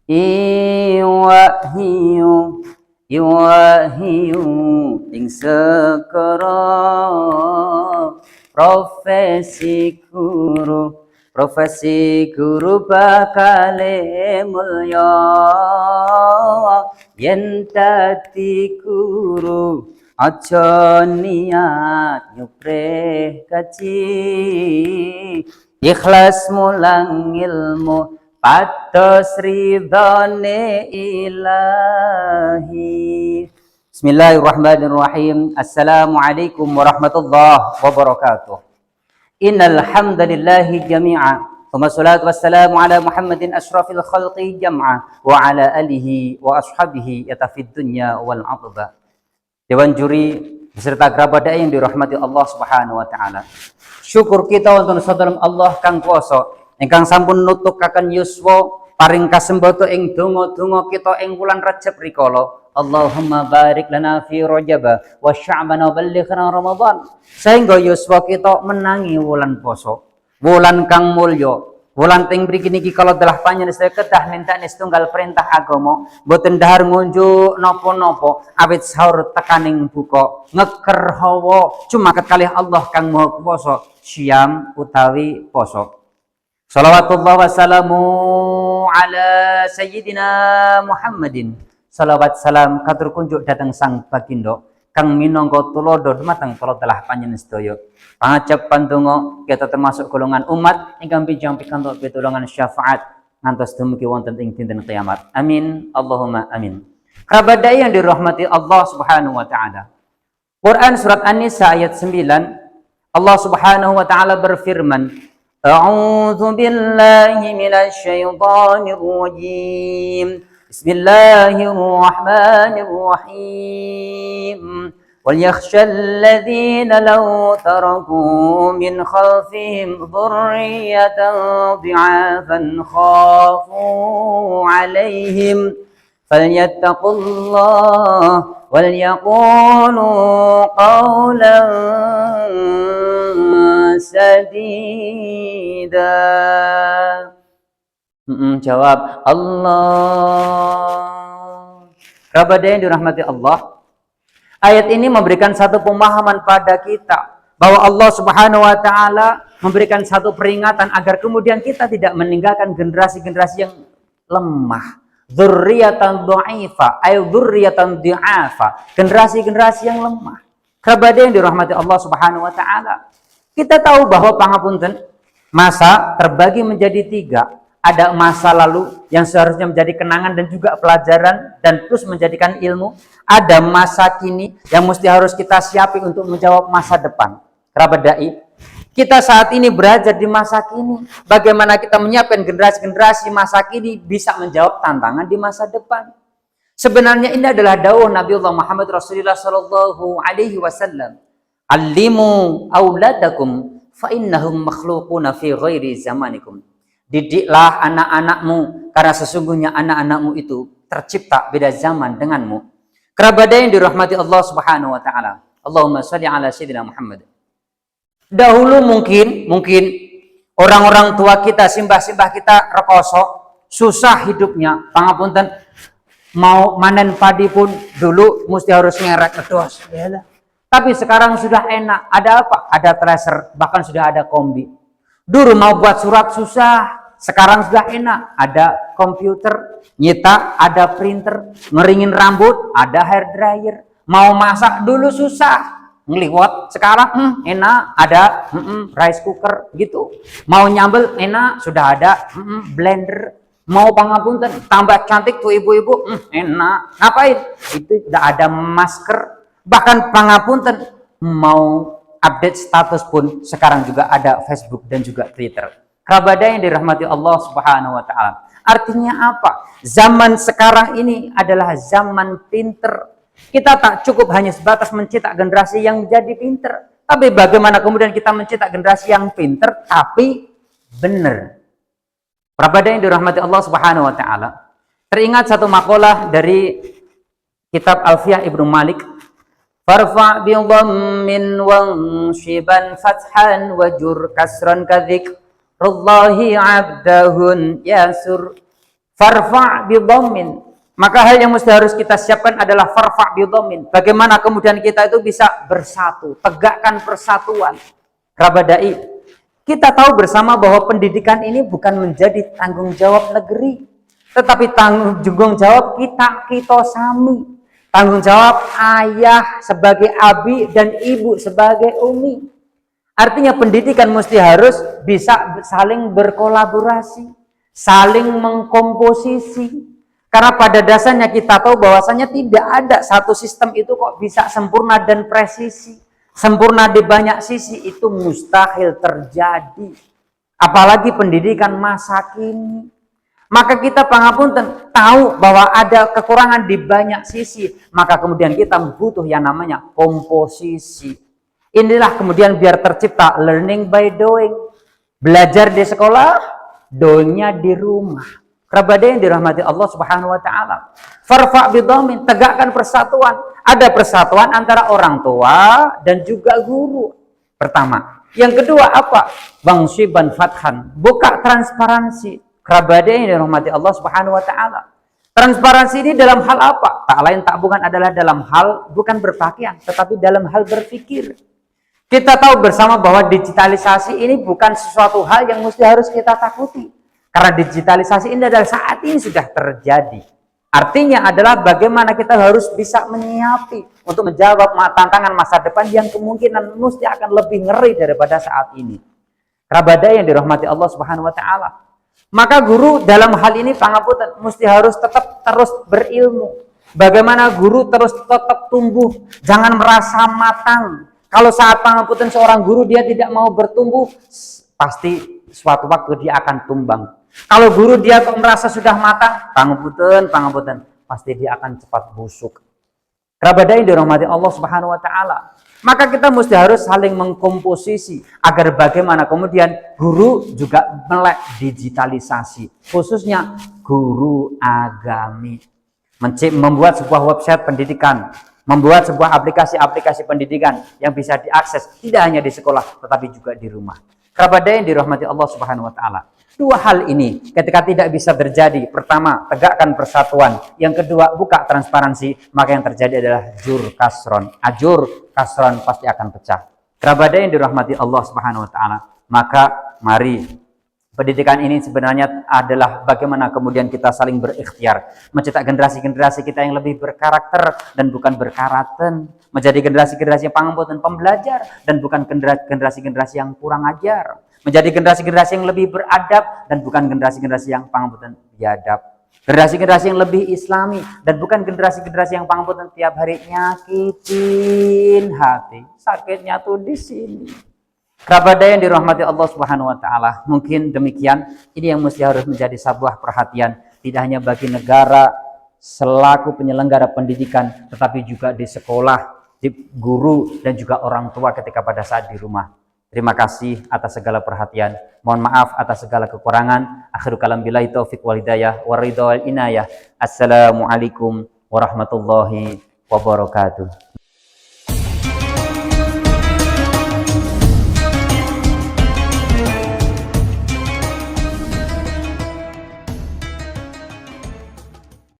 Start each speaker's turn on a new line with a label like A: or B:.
A: iwahiyu ing sekara profesi guru bakale mulya yen dadi guru aja niat nyuprih kaji ikhlas mulang ilmu pados ridhone ilahi. Bismillahirrahmanirrahim. Assalamualaikum warahmatullahi wabarakatuh. Innal hamdalillahi jami'a. Thumma salatu wassalamu ala Muhammadin asyrafil khalqi jam'a wa ala alihi wa ashabihi yatafid dunya wal 'aqba. Dewan juri beserta kerabat yang dirahmati Allah Subhanahu wa taala. Syukur kita untuk saudara Allah kang kuwasa ingkang sampun nutukaken yuswa paring kasemboto ing donga-donga kita ing wulan Rajab rikala. Allahumma barik lana fi Rajab wa Sya'ban wa ballighna Ramadan. Sehingga yuswa kita menangi wulan poso, wulan kang mulya, wulan teng mriki niki kala dalah panjenengan kedah mintane setunggal perintah agama, boten dahar ngunjuk napa-napa awit sahur tekaning buka, ngeker hawa cuma kekalih Allah kang Maha Kuwasa, syam utawi poso. Salawatullah wassalamu ala sayyidina Muhammadin. Salawat salam katur kunjuk datang sang bagindo kang minangka tulodo dumateng kula dalah panjenengan sedaya. Pangajap pandonga kita termasuk golongan umat ingkang bijang pikantuk pitulungan syafaat ngantos dumugi wonten ing dinten kiamat. Amin Allahumma amin. Kerabat yang dirahmati Allah Subhanahu wa taala. Quran surat An-Nisa ayat 9 Allah Subhanahu wa taala berfirman, A'udzu billahi minasy syaithanir rajim. Bismillahirrahmanirrahim. Wal yakhshal ladzina law taraku min khalfihim dhurriyyatan dhi'afan khafu 'alaihim falyattaqullah wal yaqulu qawlan sadida. Jawab Allah. Kerabat yang dirahmati Allah, ayat ini memberikan satu pemahaman pada kita bahwa Allah Subhanahu wa taala memberikan satu peringatan agar kemudian kita tidak meninggalkan generasi-generasi yang lemah. Dzurriyyatan dha'ifa, ay dzurriyyatan dhi'afa, generasi-generasi yang lemah. Kerabat yang dirahmati Allah Subhanahu wa taala, kita tahu bahwa pangapunten masa terbagi menjadi 3. Ada masa lalu yang seharusnya menjadi kenangan dan juga pelajaran dan terus menjadikan ilmu. Ada masa kini yang mesti harus kita siapi untuk menjawab masa depan. Kerabat dai, kita saat ini berada di masa kini. Bagaimana kita menyiapkan generasi-generasi masa kini bisa menjawab tantangan di masa depan. Sebenarnya ini adalah dawuh Nabiullah Muhammad Rasulullah sallallahu alaihi wasallam. Allimu auladakum fa innahum makhluquna fi ghairi zamanikum. Didiklah anak-anakmu karena sesungguhnya anak-anakmu itu tercipta beda zaman denganmu. Kerabat yang dirahmati Allah Subhanahu wa taala. Allahumma shalli ala sayyidina Muhammad. Dahulu mungkin orang-orang tua kita, simbah-simbah kita rekoso, susah hidupnya. Pangapunten mau manen padi pun dulu mesti harus ngerek kedos. Tapi sekarang sudah enak. Ada apa? Ada tracer, bahkan sudah ada kombi. Dulu mau buat surat susah, sekarang sudah enak. Ada komputer, nyetak, ada printer, ngeringin rambut, ada hair dryer. Mau masak dulu susah, ngeliwat. Sekarang enak, ada rice cooker gitu. Mau nyambel enak, sudah ada blender. Mau pangapunten tambah cantik tuh ibu-ibu, enak. Ngapain? Itu tidak ada masker. Bahkan pangapunten mau update status pun sekarang juga ada Facebook dan juga Twitter. Kerabat yang dirahmati Allah Subhanahu wa taala. Artinya apa? Zaman sekarang ini adalah zaman pinter. Kita tak cukup hanya sebatas mencetak generasi yang menjadi pinter, tapi bagaimana kemudian kita mencetak generasi yang pinter tapi benar. Kerabat yang dirahmati Allah Subhanahu wa taala. Teringat satu makalah dari kitab Alfiyah Ibnu Malik. Farfa bi dhammin wa shiban fathan wajur kasran kadzik rullahi abdahun yasur Farfa' bidhammin. Maka hal yang mesti harus kita siapkan adalah farfa' bidhammin. Bagaimana kemudian kita itu bisa bersatu, tegakkan persatuan. Kerabat dai, kita tahu bersama bahwa pendidikan ini bukan menjadi tanggung jawab negeri, tetapi tanggung jawab kita sami. Tanggung jawab ayah sebagai abi dan ibu sebagai umi. Artinya pendidikan mesti harus bisa saling berkolaborasi, saling mengkomposisi. Karena pada dasarnya kita tahu bahwasanya tidak ada satu sistem itu kok bisa sempurna dan presisi. Sempurna di banyak sisi itu mustahil terjadi. Apalagi pendidikan masa kini. Maka kita pangapunten tahu bahwa ada kekurangan di banyak sisi. Maka kemudian kita butuh yang namanya komposisi. Inilah kemudian biar tercipta learning by doing. Belajar di sekolah, doingnya di rumah. Kerabat yang dirahmati Allah Subhanahu wa taala. Farfa' bidhammin, tegakkan persatuan. Ada persatuan antara orang tua dan juga guru. Pertama. Yang kedua apa? Bangsiban fathan, buka transparansi. Kerabat yang dirahmati Allah Subhanahu wa taala. Transparansi ini dalam hal apa? Tak lain tak bukan adalah dalam hal bukan berpakaian, tetapi dalam hal berpikir. Kita tahu bersama bahwa digitalisasi ini bukan sesuatu hal yang mesti harus kita takuti. Karena digitalisasi ini adalah saat ini sudah terjadi. Artinya adalah bagaimana kita harus bisa menyiapi untuk menjawab tantangan masa depan yang kemungkinan mesti akan lebih ngeri daripada saat ini. Kerabat yang dirahmati Allah Subhanahu wa taala. Maka guru dalam hal ini pangapunten mesti harus tetap terus berilmu. Bagaimana guru terus tetap tumbuh, jangan merasa matang. Kalau saat pangapunten seorang guru dia tidak mau bertumbuh, pasti suatu waktu dia akan tumbang. Kalau guru dia kok merasa sudah matang, pangapunten, pasti dia akan cepat busuk. Kerabat yang dirahmati Allah Subhanahu wa taala. Maka kita mesti harus saling mengkomposisi agar bagaimana kemudian guru juga melek digitalisasi, khususnya guru agami. Membuat sebuah website pendidikan, membuat sebuah aplikasi-aplikasi pendidikan yang bisa diakses tidak hanya di sekolah tetapi juga di rumah. Kerabat yang dirahmati Allah Subhanahu wa taala. Dua hal ini ketika tidak bisa terjadi, pertama tegakkan persatuan, yang kedua buka transparansi, maka yang terjadi adalah ajur kasron pasti akan pecah. Kerabat yang dirahmati Allah Subhanahu wa taala, maka mari pendidikan ini sebenarnya adalah bagaimana kemudian kita saling berikhtiar mencetak generasi-generasi kita yang lebih berkarakter dan bukan berkaraten, menjadi generasi-generasi yang pangapunten pembelajar dan bukan generasi-generasi yang kurang ajar, menjadi generasi-generasi yang lebih beradab dan bukan generasi-generasi yang pangapunten biadab, generasi-generasi yang lebih islami dan bukan generasi-generasi yang pangapunten tiap hari nyakitin hati. Sakitnya tuh di sini. Kerabat yang dirahmati Allah Subhanahu wa taala, mungkin demikian ini yang mesti harus menjadi sebuah perhatian tidak hanya bagi negara selaku penyelenggara pendidikan tetapi juga di sekolah, di guru dan juga orang tua ketika pada saat di rumah. Terima kasih atas segala perhatian. Mohon maaf atas segala kekurangan. Akhirul kalam billahi taufiq wal hidayah wa ridha wal inayah. Assalamualaikum warahmatullahi wabarakatuh.